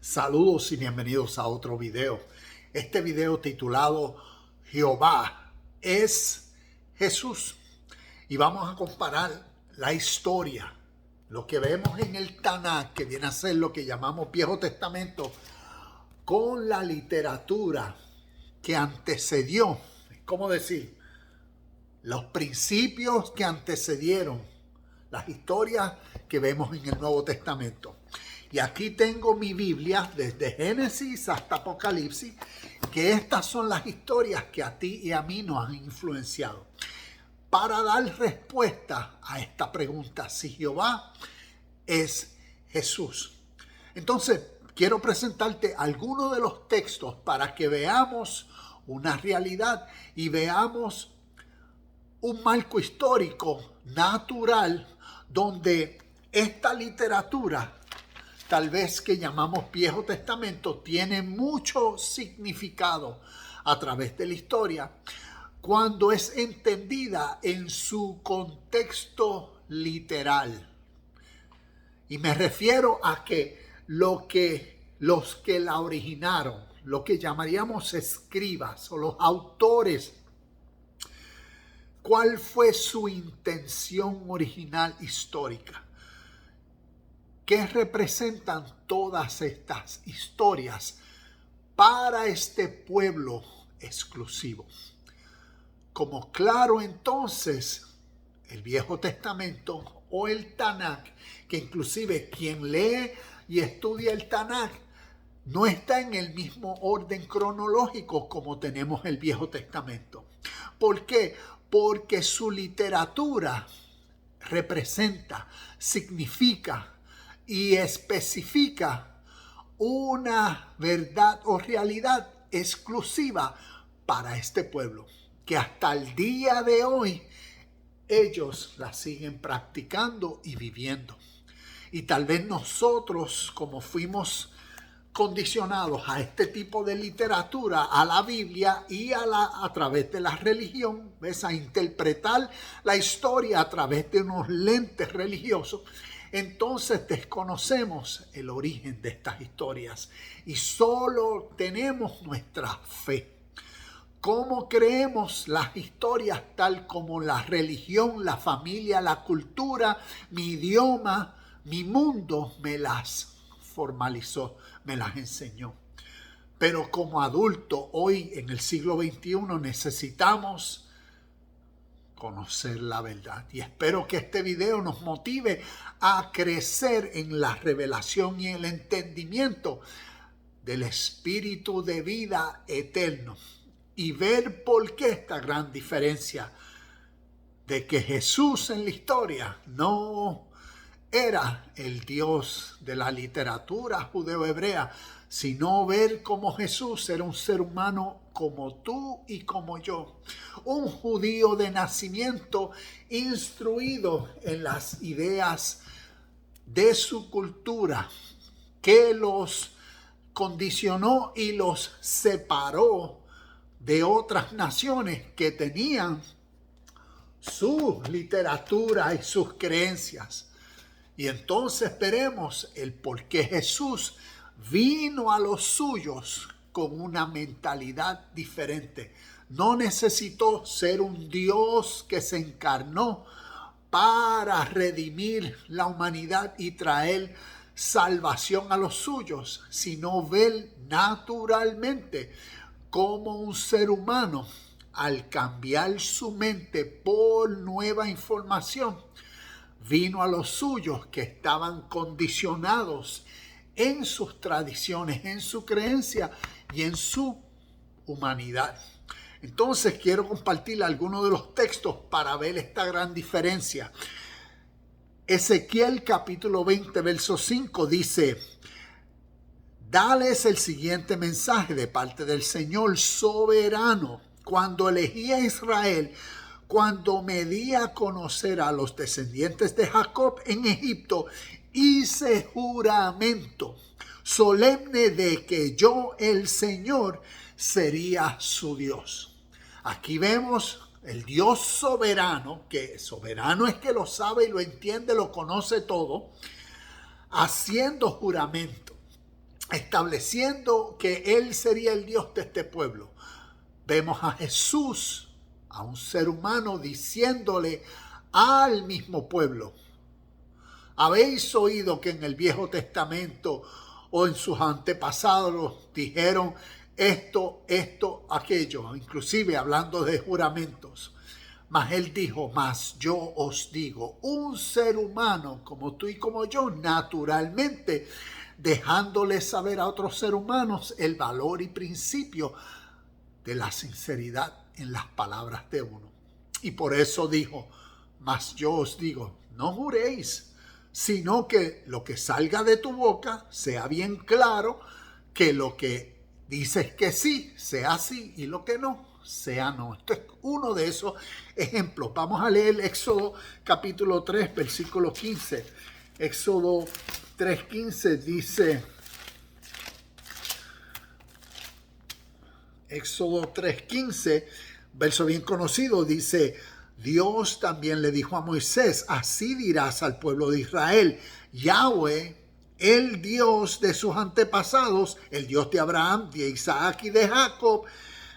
Saludos y bienvenidos a otro video. Este video titulado Jehová es Jesús. Y vamos a comparar la historia, lo que vemos en el Tanakh, que viene a ser lo que llamamos Viejo Testamento, con la literatura que antecedió, ¿cómo decir? Los principios que antecedieron las historias que vemos en el Nuevo Testamento. Y aquí tengo mi Biblia desde Génesis hasta Apocalipsis, que estas son las historias que a ti y a mí nos han influenciado. Para dar respuesta a esta pregunta, si Jehová es Jesús. Entonces, quiero presentarte algunos de los textos para que veamos una realidad y veamos un marco histórico natural donde esta literatura, tal vez que llamamos Viejo Testamento, tiene mucho significado a través de la historia cuando es entendida en su contexto literal. Y me refiero a que los que la originaron, lo que llamaríamos escribas o los autores, ¿cuál fue su intención original histórica? ¿Qué representan todas estas historias para este pueblo exclusivo? Como claro entonces, el Viejo Testamento o el Tanakh, que inclusive quien lee y estudia el Tanakh no está en el mismo orden cronológico como tenemos el Viejo Testamento. ¿Por qué? Porque su literatura representa, significa y especifica una verdad o realidad exclusiva para este pueblo, que hasta el día de hoy ellos la siguen practicando y viviendo. Y tal vez nosotros, como fuimos condicionados a este tipo de literatura, a la Biblia y a través de la religión, ¿ves? A interpretar la historia a través de unos lentes religiosos, entonces desconocemos el origen de estas historias y solo tenemos nuestra fe. ¿Cómo creemos las historias tal como la religión, la familia, la cultura, mi idioma, mi mundo me las formalizó, me las enseñó? Pero como adulto, hoy en el siglo XXI necesitamos conocer la verdad. Y espero que este video nos motive a crecer en la revelación y el entendimiento del espíritu de vida eterno. Y ver por qué esta gran diferencia de que Jesús en la historia no era el Dios de la literatura judeo-hebrea, sino ver cómo Jesús era un ser humano como tú y como yo. Un judío de nacimiento instruido en las ideas de su cultura, que los condicionó y los separó de otras naciones que tenían su literatura y sus creencias. Y entonces veremos el por qué Jesús vino a los suyos con una mentalidad diferente. No necesitó ser un Dios que se encarnó para redimir la humanidad y traer salvación a los suyos, sino ver naturalmente como un ser humano, al cambiar su mente por nueva información, vino a los suyos que estaban condicionados en sus tradiciones, en su creencia y en su humanidad. Entonces quiero compartir algunos de los textos para ver esta gran diferencia. Ezequiel capítulo 20, verso 5 dice: dales el siguiente mensaje de parte del Señor soberano. Cuando elegí a Israel, cuando me di a conocer a los descendientes de Jacob en Egipto, hice juramento solemne de que yo, el Señor, sería su Dios. Aquí vemos el Dios soberano, que soberano es que lo sabe y lo entiende, lo conoce todo, haciendo juramento. estableciendo que Él sería el Dios de este pueblo. Vemos a Jesús, a un ser humano, diciéndole al mismo pueblo: habéis oído que en el Viejo Testamento o en sus antepasados dijeron esto, aquello, inclusive hablando de juramentos. Mas él dijo: mas yo os digo, un ser humano como tú y como yo, naturalmente, dejándole saber a otros seres humanos el valor y principio de la sinceridad en las palabras de uno. Y por eso dijo: mas yo os digo, no juréis, sino que lo que salga de tu boca sea bien claro, que lo que dices que sí, sea sí, y lo que no, sea no. Esto es uno de esos ejemplos. Vamos a leer Éxodo capítulo 3, versículo 15. Éxodo 3:15 dice... Éxodo 3:15, verso bien conocido, dice: Dios también le dijo a Moisés: así dirás al pueblo de Israel, Yahweh, el Dios de sus antepasados, el Dios de Abraham, de Isaac y de Jacob,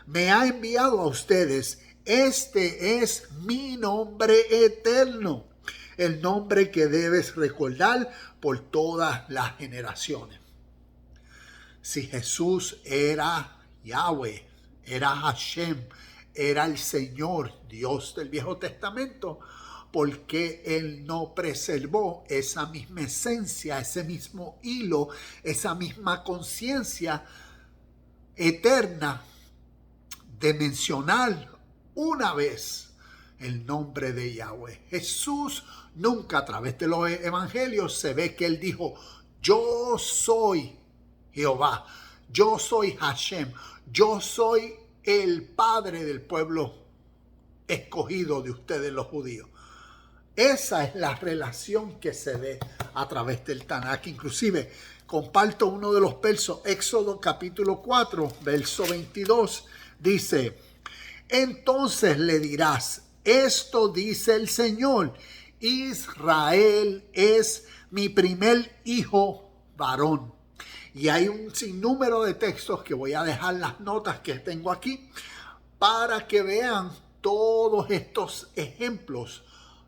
me ha enviado a ustedes. Este es mi nombre eterno, el nombre que debes recordar por todas las generaciones. Si Jesús era Yahweh, era Hashem, era el Señor, Dios del Viejo Testamento, ¿por qué Él no preservó esa misma esencia, ese mismo hilo, esa misma conciencia eterna de mencionar una vez el nombre de Yahweh? Jesús nunca, a través de los evangelios, se ve que Él dijo: yo soy Jehová, yo soy Hashem, yo soy el Padre del pueblo escogido de ustedes los judíos. Esa es la relación que se ve a través del Tanakh. Inclusive comparto uno de los versos, Éxodo capítulo 4, verso 22, dice: entonces le dirás, esto dice el Señor, Israel es mi primer hijo varón. Y hay un sinnúmero de textos que voy a dejar las notas que tengo aquí para que vean todos estos ejemplos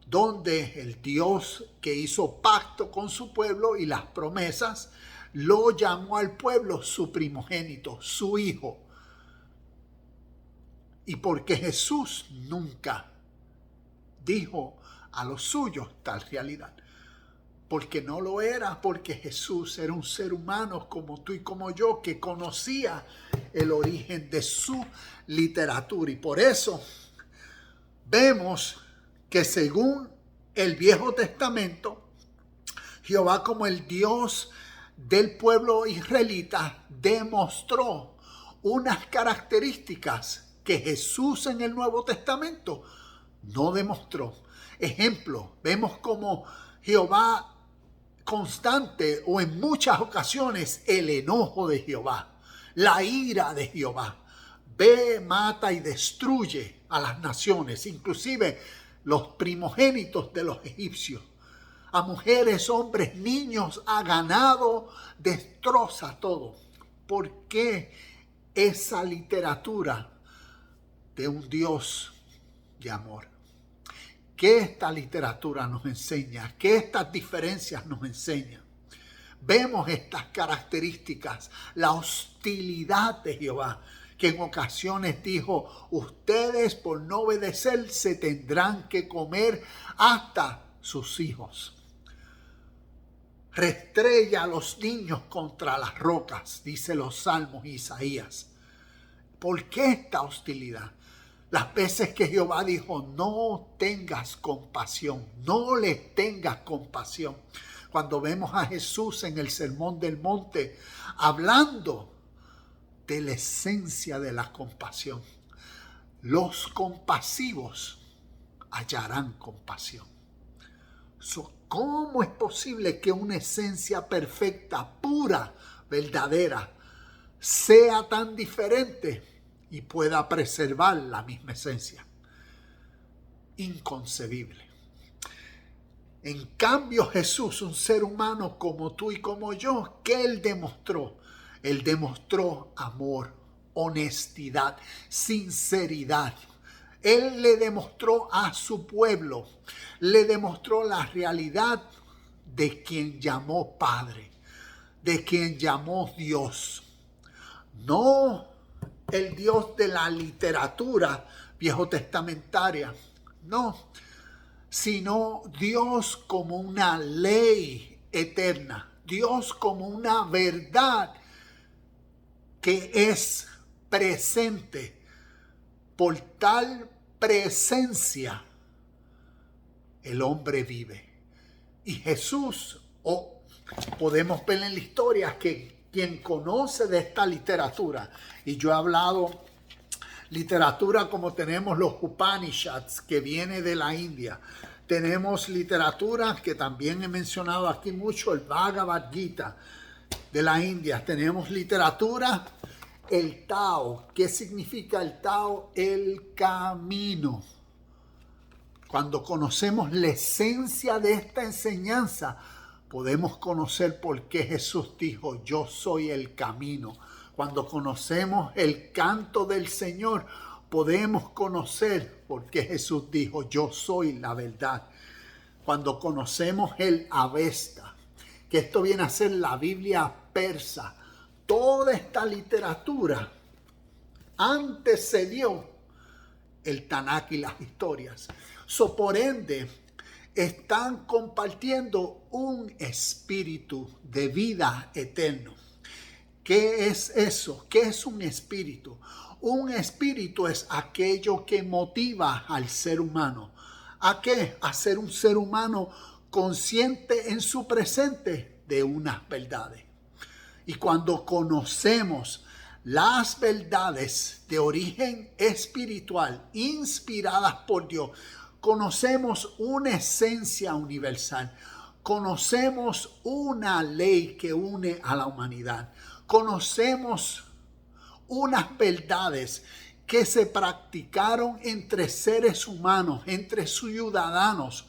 donde el Dios que hizo pacto con su pueblo y las promesas lo llamó al pueblo su primogénito, su hijo. Y porque Jesús nunca dijo a los suyos tal realidad, porque no lo era, porque Jesús era un ser humano como tú y como yo, que conocía el origen de su literatura. Y por eso vemos que según el Viejo Testamento, Jehová, como el Dios del pueblo israelita, demostró unas características que Jesús en el Nuevo Testamento no demostró. Ejemplo, vemos como Jehová constante, o en muchas ocasiones el enojo de Jehová, la ira de Jehová, ve, mata y destruye a las naciones, inclusive los primogénitos de los egipcios, a mujeres, hombres, niños, a ganado, destroza todo. ¿Por qué esa literatura de un Dios de amor? ¿Qué esta literatura nos enseña? ¿Qué estas diferencias nos enseñan? Vemos estas características, la hostilidad de Jehová, que en ocasiones dijo: ustedes por no obedecer se tendrán que comer hasta sus hijos. Restrella a los niños contra las rocas, dice los Salmos y Isaías. ¿Por qué esta hostilidad? Las veces que Jehová dijo: no tengas compasión, no les tengas compasión. Cuando vemos a Jesús en el Sermón del Monte hablando de la esencia de la compasión. Los compasivos hallarán compasión. ¿Cómo es posible que una esencia perfecta, pura, verdadera, sea tan diferente y pueda preservar la misma esencia? Inconcebible. En cambio, Jesús, un ser humano como tú y como yo, ¿qué Él demostró? Él demostró amor, honestidad, sinceridad. Él le demostró a su pueblo, le demostró la realidad de quien llamó Padre, de quien llamó Dios. No el Dios de la literatura viejo testamentaria, no, sino Dios como una ley eterna, Dios como una verdad que es presente. Por tal presencia el hombre vive. Y Jesús, podemos ver en la historia que quien conoce de esta literatura, y yo he hablado literatura como tenemos los Upanishads, que viene de la India, tenemos literatura que también he mencionado aquí mucho, el Bhagavad Gita de la India, tenemos literatura, el Tao. ¿Qué significa el Tao? El camino. Cuando conocemos la esencia de esta enseñanza, podemos conocer por qué Jesús dijo, yo soy el camino. Cuando conocemos el canto del Señor, podemos conocer por qué Jesús dijo, yo soy la verdad. Cuando conocemos el Avesta, que esto viene a ser la Biblia persa, toda esta literatura antecedió el Tanakh y las historias. Por ende, están compartiendo un espíritu de vida eterno. ¿Qué es eso? ¿Qué es un espíritu? Un espíritu es aquello que motiva al ser humano. ¿A qué? A ser un ser humano consciente en su presente de unas verdades. Y cuando conocemos las verdades de origen espiritual inspiradas por Dios, conocemos una esencia universal, conocemos una ley que une a la humanidad, conocemos unas verdades que se practicaron entre seres humanos, entre ciudadanos,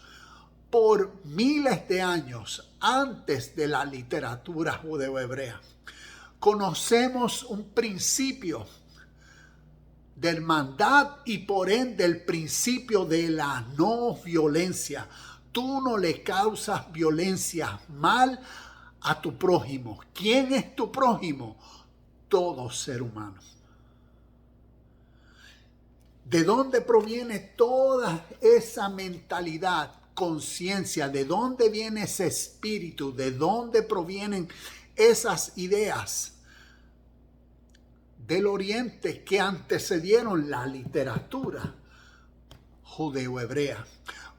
por miles de años antes de la literatura judeo-hebrea. Conocemos un principio de hermandad y por ende el principio de la no violencia. Tú no le causas violencia, mal a tu prójimo. ¿Quién es tu prójimo? Todo ser humano. ¿De dónde proviene toda esa mentalidad, conciencia? ¿De dónde viene ese espíritu? ¿De dónde provienen esas ideas del Oriente que antecedieron la literatura judeo-hebrea?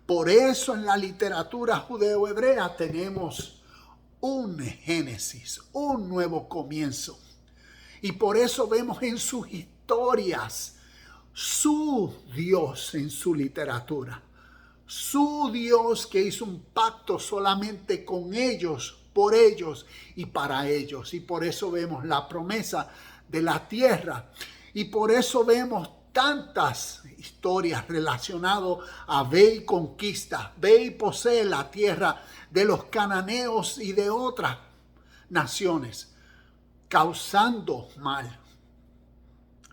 Por eso en la literatura judeo-hebrea tenemos un Génesis, un nuevo comienzo. Y por eso vemos en sus historias su Dios en su literatura. Su Dios que hizo un pacto solamente con ellos, por ellos y para ellos. Y por eso vemos la promesa de la tierra. Y por eso vemos tantas historias relacionadas a ve y conquista, ve y posee la tierra de los cananeos y de otras naciones, causando mal.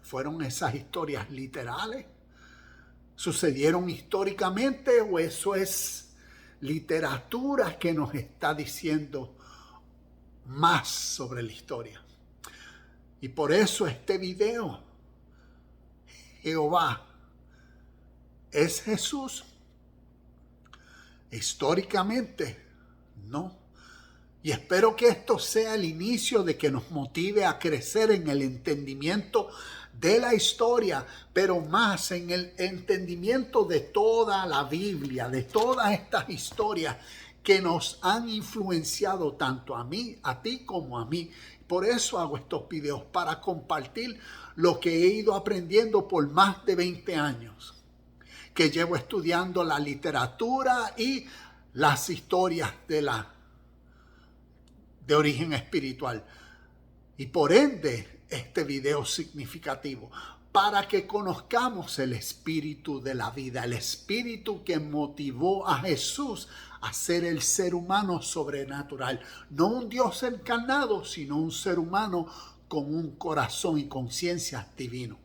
¿Fueron esas historias literales? ¿Sucedieron históricamente o eso es literatura que nos está diciendo más sobre la historia? Y por eso este video, Jehová, ¿es Jesús? Históricamente, no. Y espero que esto sea el inicio de que nos motive a crecer en el entendimiento de la historia, pero más en el entendimiento de toda la Biblia, de todas estas historias que nos han influenciado tanto a mí, a ti como a mí. Por eso hago estos videos, para compartir lo que he ido aprendiendo por más de 20 años, que llevo estudiando la literatura y las historias de origen espiritual. Y por ende, este video significativo, para que conozcamos el espíritu de la vida, el espíritu que motivó a Jesús a ser el ser humano sobrenatural. No un Dios encarnado, sino un ser humano con un corazón y conciencia divino.